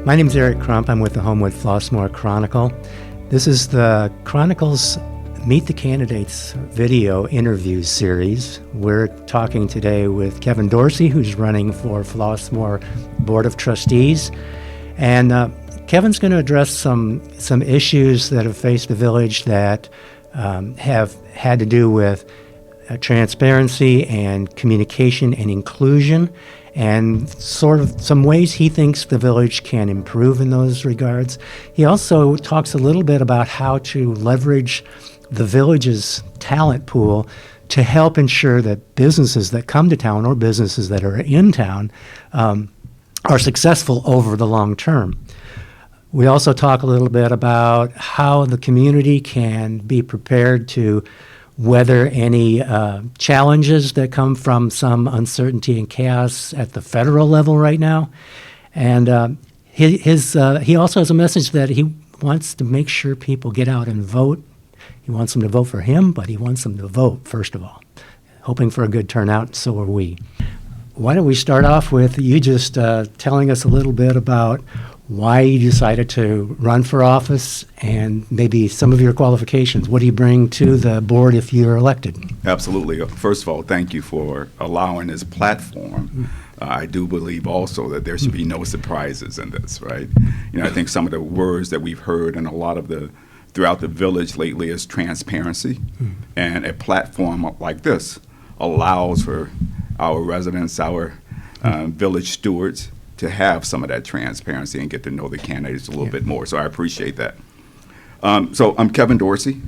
My name's Eric Crump. I'm with the Homewood Flossmoor Chronicle. This is the Chronicle's Meet the Candidates video interview series. We're talking today with Kevin Dorsey, who's running for Flossmoor Board of Trustees. And Kevin's going to address some issues that have faced the village that have had to do with transparency and communication and inclusion, and sort of some ways he thinks the village can improve in those regards. He also talks a little bit about how to leverage the village's talent pool to help ensure that businesses that come to town or businesses that are in town are successful over the long term. We also talk a little bit about how the community can be prepared to weather any challenges that come from some uncertainty and chaos at the federal level right now. And he also has a message that he wants to make sure people get out and vote. He wants them to vote for him, but he wants them to vote, first of all. Hoping for a good turnout, so are we. Why don't we start off with you just telling us a little bit about why you decided to run for office and maybe some of your qualifications. What do you bring to the board if you're elected? Absolutely. First of all, thank you for allowing this platform. I do believe also that there should be no surprises in this, right? You know, I think some of the words that we've heard and a lot of throughout the village lately is transparency, and a platform like this allows for our residents, our village stewards, to have some of that transparency and get to know the candidates a little bit more. So I appreciate that. So I'm Kevin Dorsey.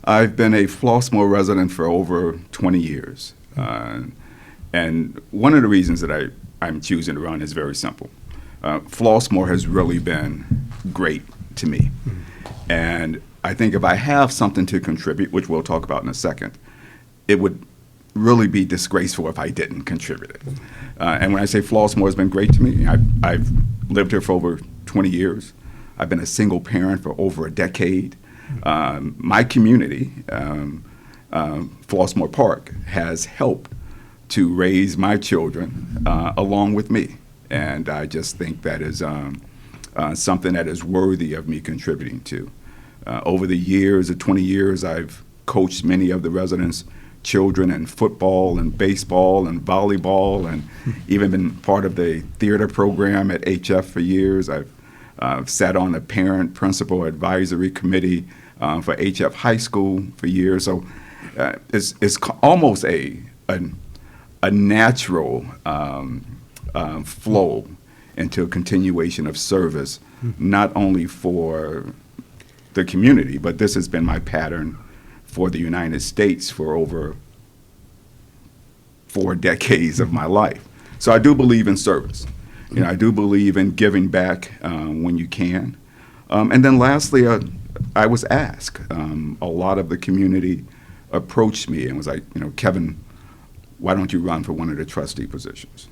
I've been a Flossmoor resident for over 20 years. And one of the reasons that I'm choosing to run is very simple. Flossmoor has really been great to me. And I think if I have something to contribute, which we'll talk about in a second, it would really be disgraceful if I didn't contribute it. And when I say Flossmoor has been great to me, I've lived here for over 20 years. I've been a single parent for over a decade. My community, Flossmoor Park, has helped to raise my children along with me. And I just think that is something that is worthy of me contributing to. Over the years, the 20 years, I've coached many of the residents' children in football and baseball and volleyball, and even been part of the theater program at HF for years. I've sat on the parent principal advisory committee for HF High School for years. So it's almost a natural flow into a continuation of service, not only for the community, but this has been my pattern for the United States for over 4 decades of my life. So I do believe in service. You know, I do believe in giving back when you can. And then lastly, I was asked. A lot of the community approached me and was like, you know, Kevin, why don't you run for one of the trustee positions?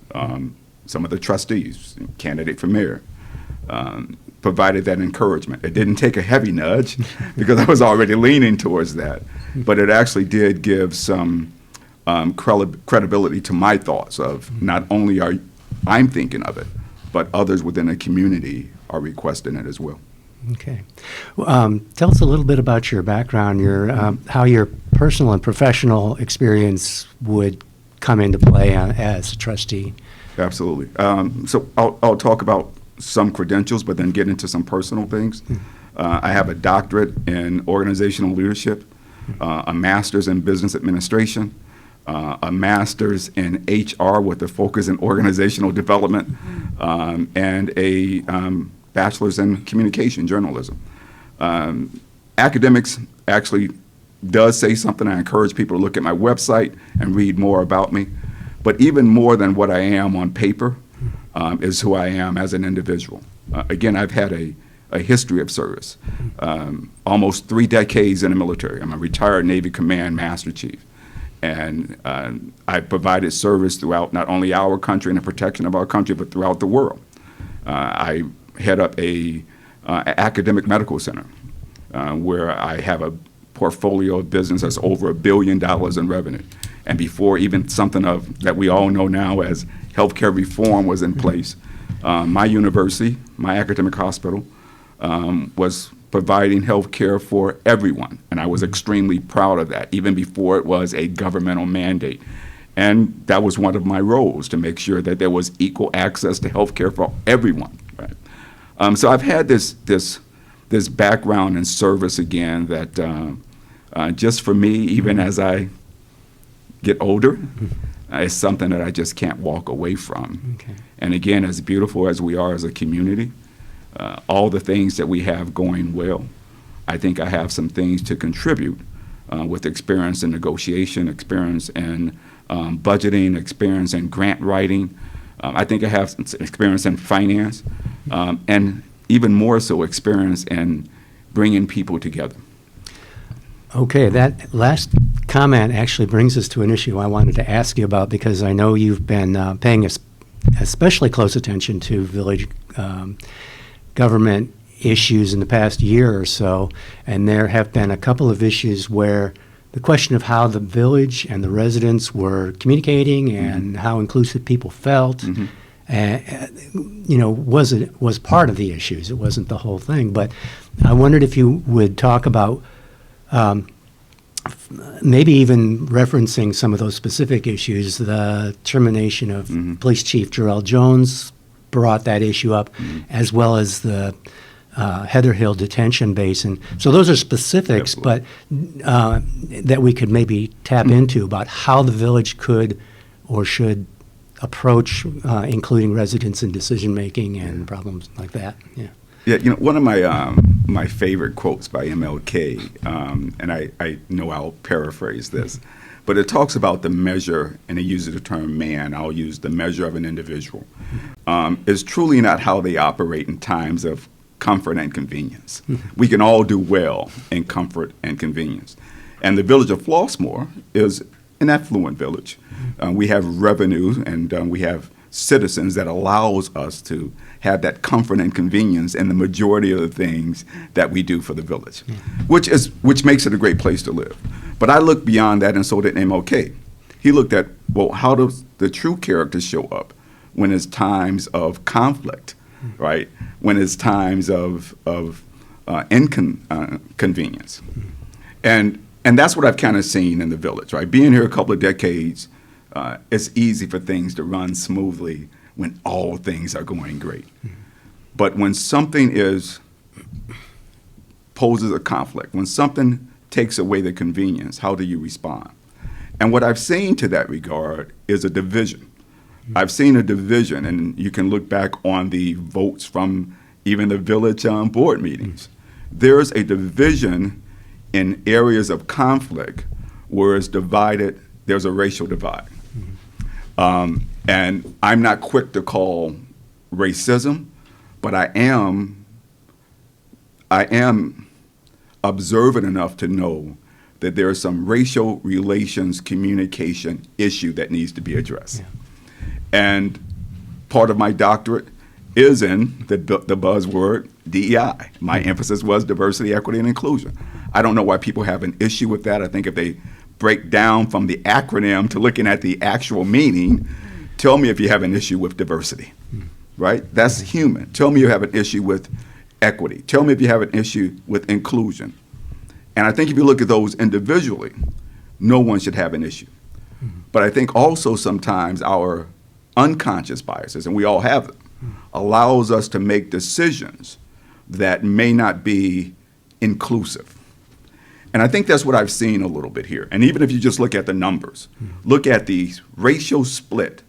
Some of the trustees, candidate for mayor, provided that encouragement. It didn't take a heavy nudge because I was already leaning towards that, but it actually did give some credibility to my thoughts of not only I'm thinking of it, but others within the community are requesting it as well. Okay. Well, tell us a little bit about your background, how your personal and professional experience would come into play as a trustee. Absolutely. So I'll talk about some credentials, but then get into some personal things. I have a doctorate in organizational leadership, a master's in business administration, a master's in HR with a focus in organizational development, and a bachelor's in communication journalism. Academics actually does say something. I encourage people to look at my website and read more about me. But even more than what I am on paper, is who I am as an individual. Again, I've had a history of service, almost 3 decades in the military. I'm a retired Navy Command Master Chief, and I provided service throughout not only our country and the protection of our country, but throughout the world. I head up a academic medical center where I have a portfolio of business that's over $1 billion in revenue. And before even something that we all know now as healthcare reform was in place, My university, my academic hospital, was providing health care for everyone. And I was extremely proud of that, even before it was a governmental mandate. And that was one of my roles, to make sure that there was equal access to health care for everyone. Right? So I've had this background in service again that just for me, even as I get older, it's something that I just can't walk away from. Okay. And again, as beautiful as we are as a community, all the things that we have going well, I think I have some things to contribute with experience in negotiation, experience in budgeting, experience in grant writing. I think I have some experience in finance, and even more so experience in bringing people together. Okay, that last comment actually brings us to an issue I wanted to ask you about, because I know you've been paying especially close attention to village government issues in the past year or so, and there have been a couple of issues where the question of how the village and the residents were communicating and how inclusive people felt, was part of the issues. It wasn't the whole thing, but I wondered if you would talk about maybe even referencing some of those specific issues. The termination of Police Chief Jarrell Jones brought that issue up, as well as the Heather Hill detention basin. So those are specifics, but that we could maybe tap into about how the village could or should approach including residents in decision-making and problems like that. Yeah, one of my favorite quotes by MLK, and I know I'll paraphrase this, but it talks about the measure, and it uses the term man. I'll use the measure of an individual. Is truly not how they operate in times of comfort and convenience. We can all do well in comfort and convenience. And the village of Flossmoor is an affluent village. We have revenue, and we have citizens that allows us to have that comfort and convenience in the majority of the things that we do for the village, which makes it a great place to live. But I look beyond that, and so did MLK. He looked at, well, how does the true character show up when it's times of conflict, right? When it's times of inconvenience. And that's what I've kind of seen in the village, right? Being here a couple of decades, it's easy for things to run smoothly when all things are going great. But when something poses a conflict, when something takes away the convenience, how do you respond? And what I've seen to that regard is a division. I've seen a division, and you can look back on the votes from even the village board meetings. There's a division in areas of conflict where it's divided, there's a racial divide. And I'm not quick to call racism, but I am observant enough to know that there is some racial relations communication issue that needs to be addressed. And part of my doctorate is in the buzzword DEI. My emphasis was diversity, equity, and inclusion. I don't know why people have an issue with that. I think if they break down from the acronym to looking at the actual meaning, tell me if you have an issue with diversity, right? That's human. Tell me you have an issue with equity. Tell me if you have an issue with inclusion. And I think if you look at those individually, no one should have an issue. But I think also sometimes our unconscious biases, and we all have them, allows us to make decisions that may not be inclusive. And I think that's what I've seen a little bit here. And even if you just look at the numbers, look at the racial split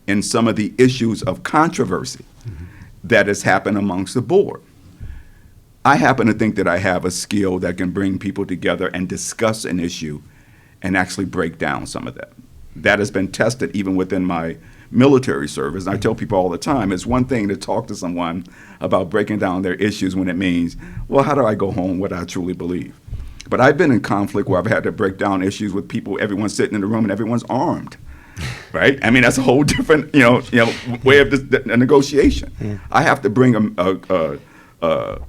in some of the issues of controversy that has happened amongst the board. I happen to think that I have a skill that can bring people together and discuss an issue and actually break down some of that. That has been tested even within my military service. And I tell people all the time, it's one thing to talk to someone about breaking down their issues when it means, well, how do I go home what I truly believe? But I've been in conflict where I've had to break down issues with people, everyone's sitting in the room and everyone's armed, right? I mean, that's a whole different, way of this, negotiation. I have to bring a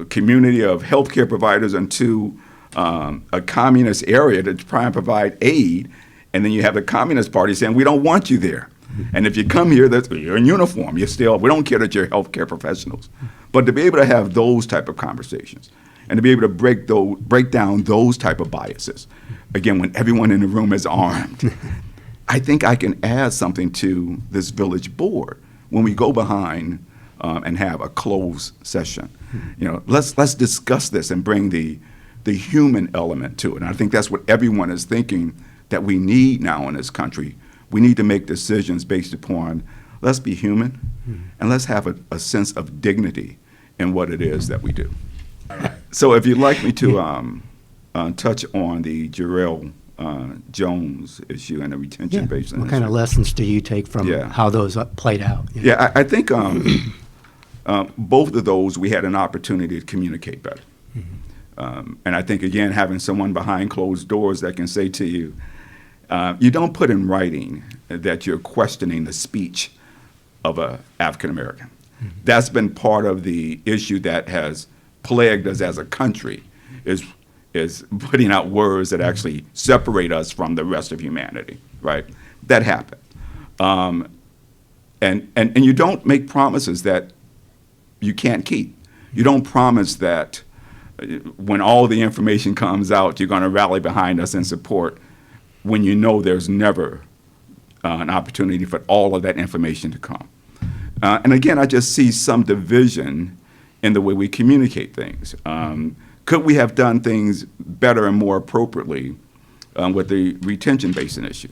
community of healthcare providers into a communist area to try and provide aid, and then you have the Communist Party saying, we don't want you there. And if you come here, you're in uniform. We don't care that you're healthcare professionals. But to be able to have those type of conversations and to be able to break down those type of biases, again, when everyone in the room is armed, I think I can add something to this village board when we go behind and have a closed session. Let's discuss this and bring the human element to it. And I think that's what everyone is thinking that we need now in this country. We need to make decisions based upon, let's be human, and let's have a sense of dignity in what it is that we do. So if you'd like me to touch on the Jarrell Jones issue and the retention basin. What kind of lessons do you take from how those played out? I think both of those we had an opportunity to communicate better. And I think, again, having someone behind closed doors that can say to you, you don't put in writing that you're questioning the speech of an African American. That's been part of the issue that has plagued us as a country, is putting out words that actually separate us from the rest of humanity, right? That happened. And you don't make promises that you can't keep. You don't promise that when all the information comes out, you're going to rally behind us and support, when you know there's never an opportunity for all of that information to come. And again, I just see some division in the way we communicate things. Could we have done things better and more appropriately with the retention basin issue?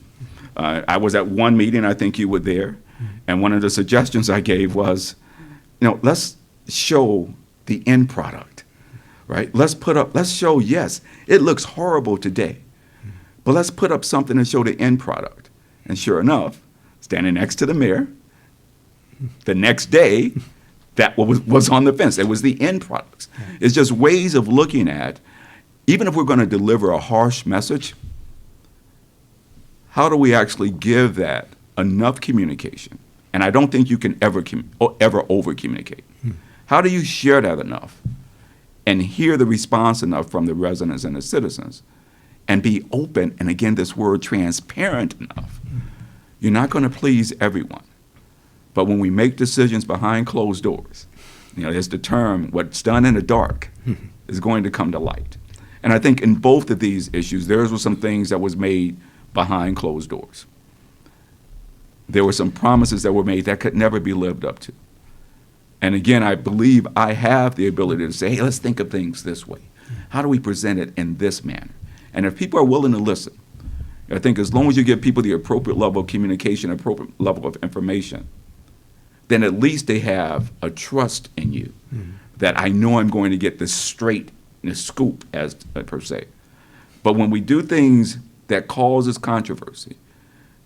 I was at one meeting, I think you were there, and one of the suggestions I gave was, let's show the end product, right? Let's show, yes, it looks horrible today, but let's put up something and show the end product. And sure enough, standing next to the mayor, the next day, that was on the fence. It was the end products. It's just ways of looking at, even if we're going to deliver a harsh message, how do we actually give that enough communication? And I don't think you can ever over-communicate. How do you share that enough and hear the response enough from the residents and the citizens and be open, and again, this word transparent enough? You're not going to please everyone. But when we make decisions behind closed doors, there's the term, what's done in the dark is going to come to light. And I think in both of these issues, there were some things that was made behind closed doors. There were some promises that were made that could never be lived up to. And again, I believe I have the ability to say, hey, let's think of things this way. How do we present it in this manner? And if people are willing to listen, I think as long as you give people the appropriate level of communication, appropriate level of information, then at least they have a trust in you that I know I'm going to get this straight scoop, as per se. But when we do things that causes controversy,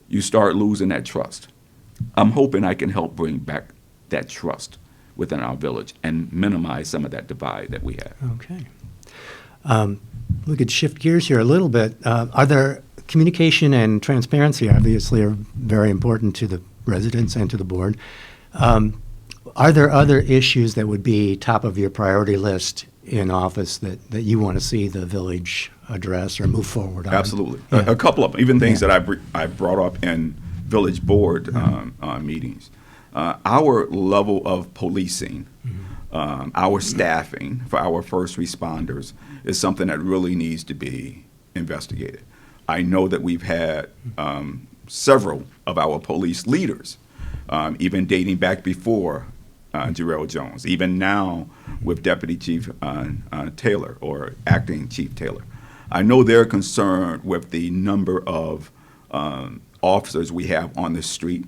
you start losing that trust. I'm hoping I can help bring back that trust within our village and minimize some of that divide that we have. Okay. We could shift gears here a little bit. Are there communication and transparency obviously are very important to the residents and to the board. Are there other issues that would be top of your priority list in office that you want to see the village address or move forward on? Absolutely. Yeah. A couple of them, even things that I brought up in village board meetings. Our level of policing, our staffing for our first responders is something that really needs to be investigated. I know that we've had several of our police leaders, even dating back before Jarrell Jones, even now with Deputy Chief Taylor or Acting Chief Taylor. I know they're concerned with the number of officers we have on the street.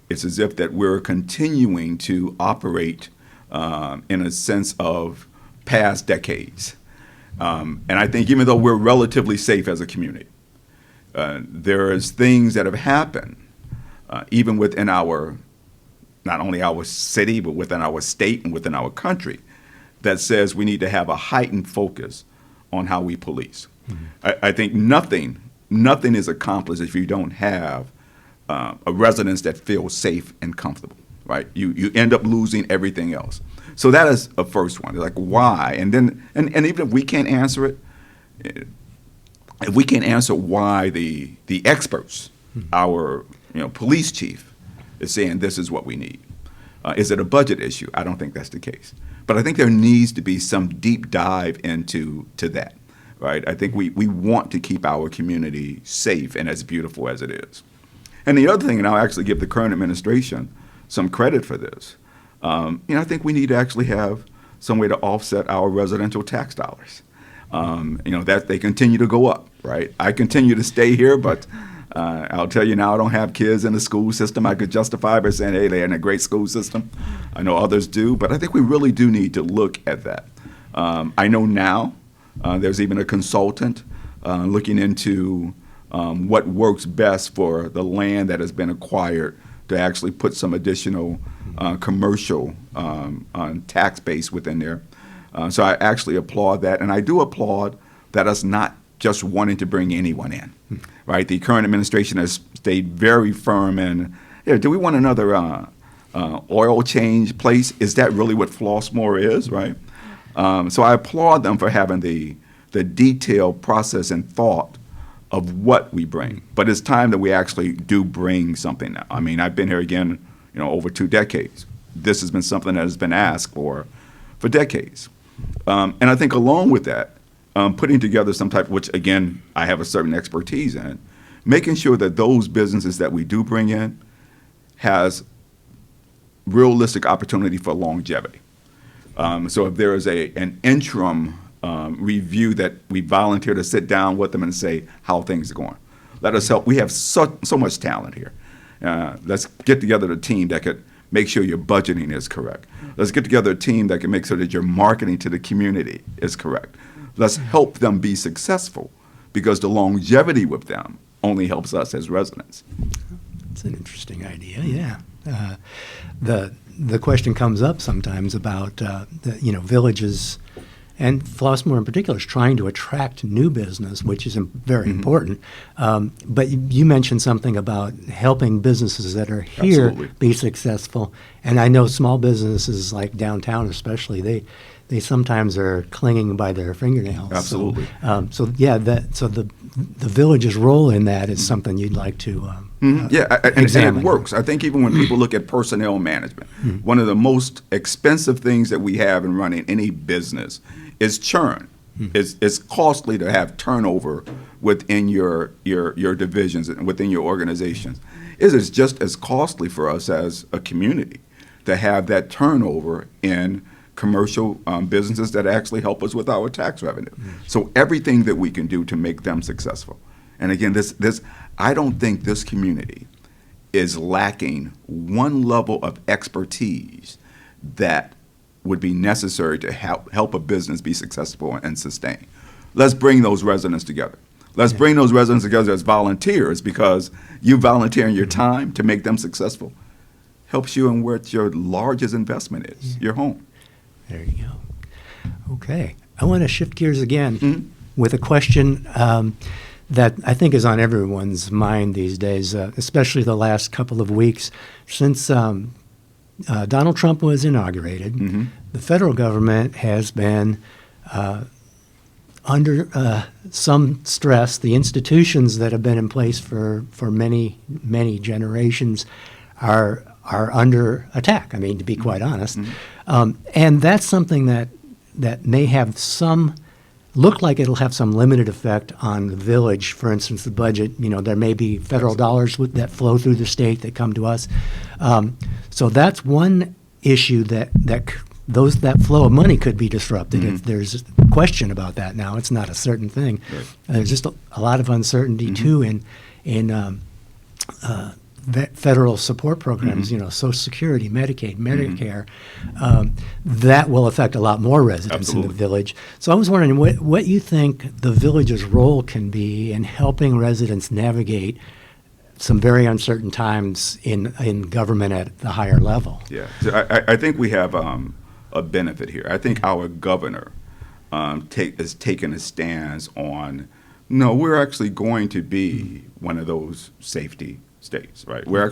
It's as if that we're continuing to operate in a sense of past decades. And I think even though we're relatively safe as a community, there is things that have happened even within not only our city, but within our state and within our country that says we need to have a heightened focus on how we police. I think nothing is accomplished if you don't have a residence that feels safe and comfortable, right? You end up losing everything else. So that is a first one, like why? And then, and even if we can't answer it, if we can't answer why the experts, our police chief, is saying this is what we need. Is it a budget issue? I don't think that's the case. But I think there needs to be some deep dive into that, right? I think we want to keep our community safe and as beautiful as it is. And the other thing, and I'll actually give the current administration some credit for this, I think we need to actually have some way to offset our residential tax dollars. That they continue to go up, right? I continue to stay here, but I'll tell you now, I don't have kids in the school system. I could justify by saying, hey, they're in a great school system. I know others do, but I think we really do need to look at that. I know now there's even a consultant looking into what works best for the land that has been acquired to actually put some additional commercial tax base within there. So I actually applaud that, and I do applaud that us not just wanting to bring anyone in, right? The current administration has stayed very firm in, do we want another oil change place? Is that really what Flossmoor is, right? So I applaud them for having the detailed process and thought of what we bring. But it's time that we actually do bring something now. I mean, I've been here again, over 2 decades. This has been something that has been asked for decades. And I think along with that, putting together some type, which again, I have a certain expertise in, making sure that those businesses that we do bring in has realistic opportunity for longevity. So if there is an interim review that we volunteer to sit down with them and say how things are going, let us help. We have so much talent here. Let's get together a team that could make sure your budgeting is correct. Let's get together a team that can make sure that your marketing to the community is correct. Let's help them be successful, because the longevity with them only helps us as residents. That's an interesting idea, yeah. The question comes up sometimes about villages, and Flossmoor in particular is trying to attract new business, which is very important. But you mentioned something about helping businesses that are here Absolutely. be successful. And I know small businesses like downtown especially, they sometimes are clinging by their fingernails. Absolutely. So the village's role in that is something you'd like to And examine. it works. I think even when people look at personnel management, one of the most expensive things that we have in running any business is churn. It's costly to have turnover within your divisions and within your organizations. It is just as costly for us as a community to have that turnover in commercial businesses that actually help us with our tax revenue. So everything that we can do to make them successful. And again, I don't think this community is lacking one level of expertise that would be necessary to help a business be successful and sustain. Let's bring those residents together. Let's bring those residents together as volunteers, because you volunteering your time to make them successful helps you in what your largest investment is, your home. There you go. Okay. I want to shift gears again with a question that I think is on everyone's mind these days, especially the last couple of weeks. Since Donald Trump was inaugurated, the federal government has been under some stress. The institutions that have been in place for many, many generations are under attack, I mean, to be quite honest. And that's something that may have look like it'll have some limited effect on the village. For instance, the budget, there may be federal dollars that flow through the state that come to us. So that's one issue that flow of money could be disrupted if there's a question about that now. It's not a certain thing. Right. There's just a lot of uncertainty, too, in federal support programs, Social Security, Medicaid, Medicare, that will affect a lot more residents in the village. So I was wondering what you think the village's role can be in helping residents navigate some very uncertain times in government at the higher level. Yeah, so I think we have a benefit here. I think our governor has taken a stance on, no, we're actually going to be one of those safety states, right? We're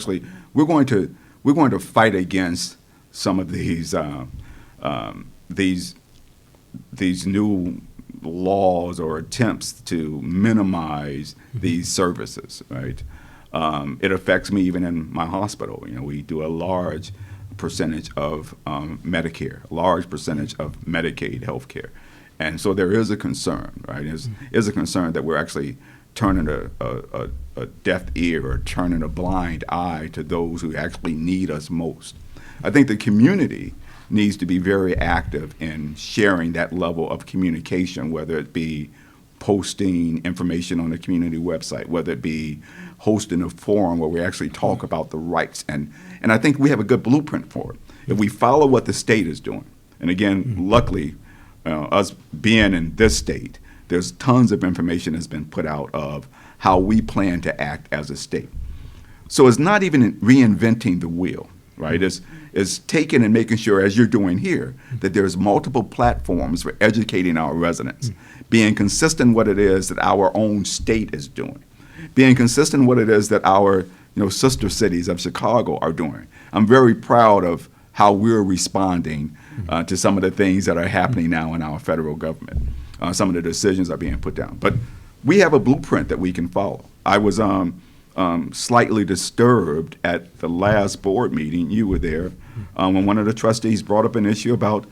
going to fight against some of these new laws or attempts to minimize these services, right? It affects me even in my hospital. You know, we do a large percentage of Medicare, a large percentage of Medicaid health care. And so there is a concern, right? Is a concern that we're actually turning a deaf ear or turning a blind eye to those who actually need us most. I think the community needs to be very active in sharing that level of communication, whether it be posting information on the community website, whether it be hosting a forum where we actually talk about the rights. And I think we have a good blueprint for it. If we follow what the state is doing, and again, luckily, us being in this state, there's tons of information that's been put out of how we plan to act as a state. So it's not even reinventing the wheel, right? It's taking and making sure, as you're doing here, that there's multiple platforms for educating our residents, being consistent what it is that our own state is doing, being consistent what it is that our sister cities of Chicago are doing. I'm very proud of how we're responding to some of the things that are happening now in our federal government. Some of the decisions are being put down. But we have a blueprint that we can follow. I was slightly disturbed at the last board meeting, you were there, when one of the trustees brought up an issue about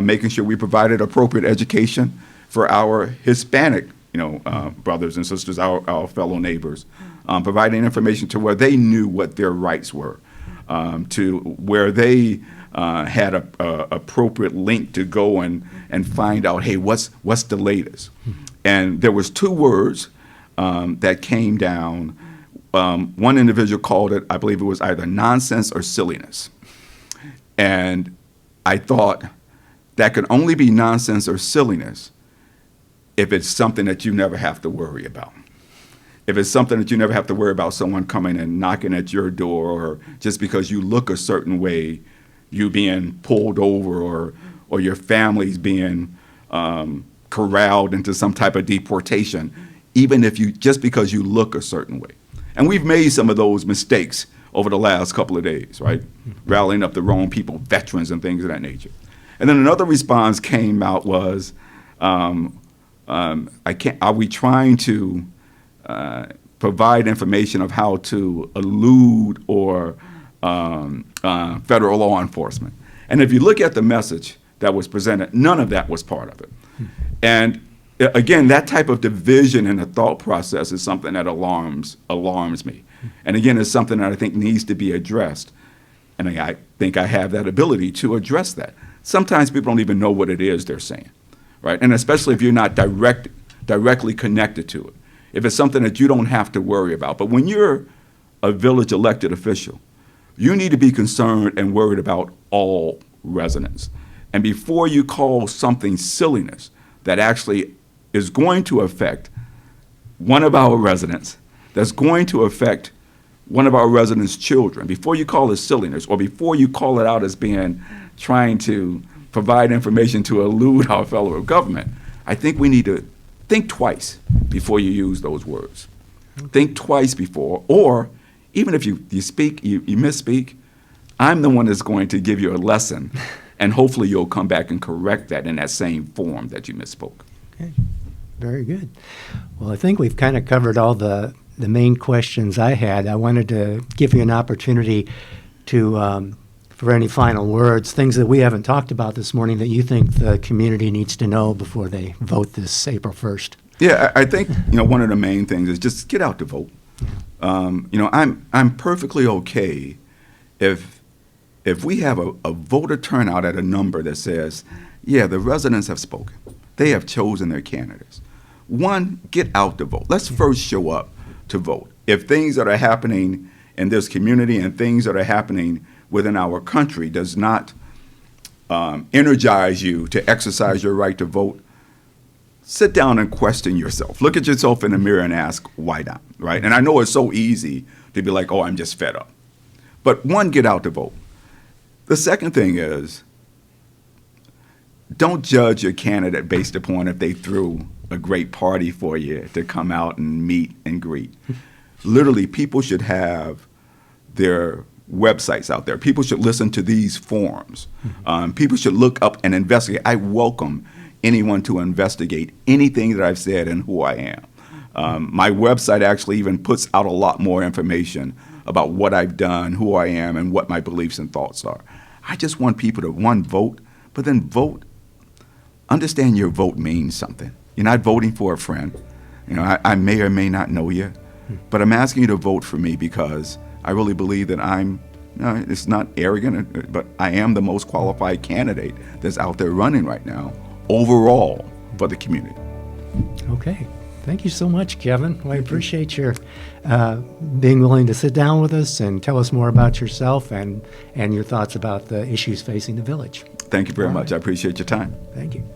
making sure we provided appropriate education for our Hispanic brothers and sisters, our fellow neighbors, providing information to where they knew what their rights were, to where they had a appropriate link to go and find out, hey, what's the latest? And there was two words that came down. One individual called it, I believe it was either nonsense or silliness. And I thought that could only be nonsense or silliness if it's something that you never have to worry about. If it's something that you never have to worry about someone coming and knocking at your door, or just because you look a certain way, you being pulled over, or your family's being corralled into some type of deportation, even if just because you look a certain way. And we've made some of those mistakes over the last couple of days, right? Rallying up the wrong people, veterans and things of that nature. And then another response came out was, are we trying to provide information of how to elude or federal law enforcement? And if you look at the message that was presented, none of that was part of it. And again, that type of division in the thought process is something that alarms me. And again, it's something that I think needs to be addressed. And I think I have that ability to address that. Sometimes people don't even know what it is they're saying, right? And especially if you're not directly connected to it. If it's something that you don't have to worry about. But when you're a village elected official, you need to be concerned and worried about all residents. And before you call something silliness that actually is going to affect one of our residents, that's going to affect one of our residents' children, before you call it silliness, or before you call it out as being trying to provide information to elude our fellow government, I think we need to think twice before you use those words. Think twice before, or even if you misspeak, I'm the one that's going to give you a lesson, and hopefully you'll come back and correct that in that same form that you misspoke. Okay, very good. Well, I think we've kind of covered all the main questions I had. I wanted to give you an opportunity to, for any final words, things that we haven't talked about this morning that you think the community needs to know before they vote this April 1st. Yeah, I think one of the main things is just get out to vote. I'm perfectly okay if we have a voter turnout at a number that says, yeah, the residents have spoken. They have chosen their candidates. One, get out to vote. Let's first show up to vote. If things that are happening in this community and things that are happening within our country does not energize you to exercise your right to vote, sit down and question yourself. Look at yourself in the mirror and ask, why not, right? And I know it's so easy to be like, oh, I'm just fed up. But one, get out to vote. The second thing is, don't judge your candidate based upon if they threw a great party for you to come out and meet and greet. Literally, people should have their websites out there. People should listen to these forums. People should look up and investigate. I welcome anyone to investigate anything that I've said and who I My website actually even puts out a lot more information about what I've done, who I am, and what my beliefs and thoughts are. I just want people to, one, vote, but then vote. Understand your vote means something. You're not voting for a friend. You know, I may or may not know you, but I'm asking you to vote for me because I really believe that it's not arrogant, but I am the most qualified candidate that's out there running right now overall for the community. Okay. Thank you so much, Kevin. Well, I appreciate your being willing to sit down with us and tell us more about yourself and your thoughts about the issues facing the village. Thank you very All much. right. I appreciate your time. Thank you.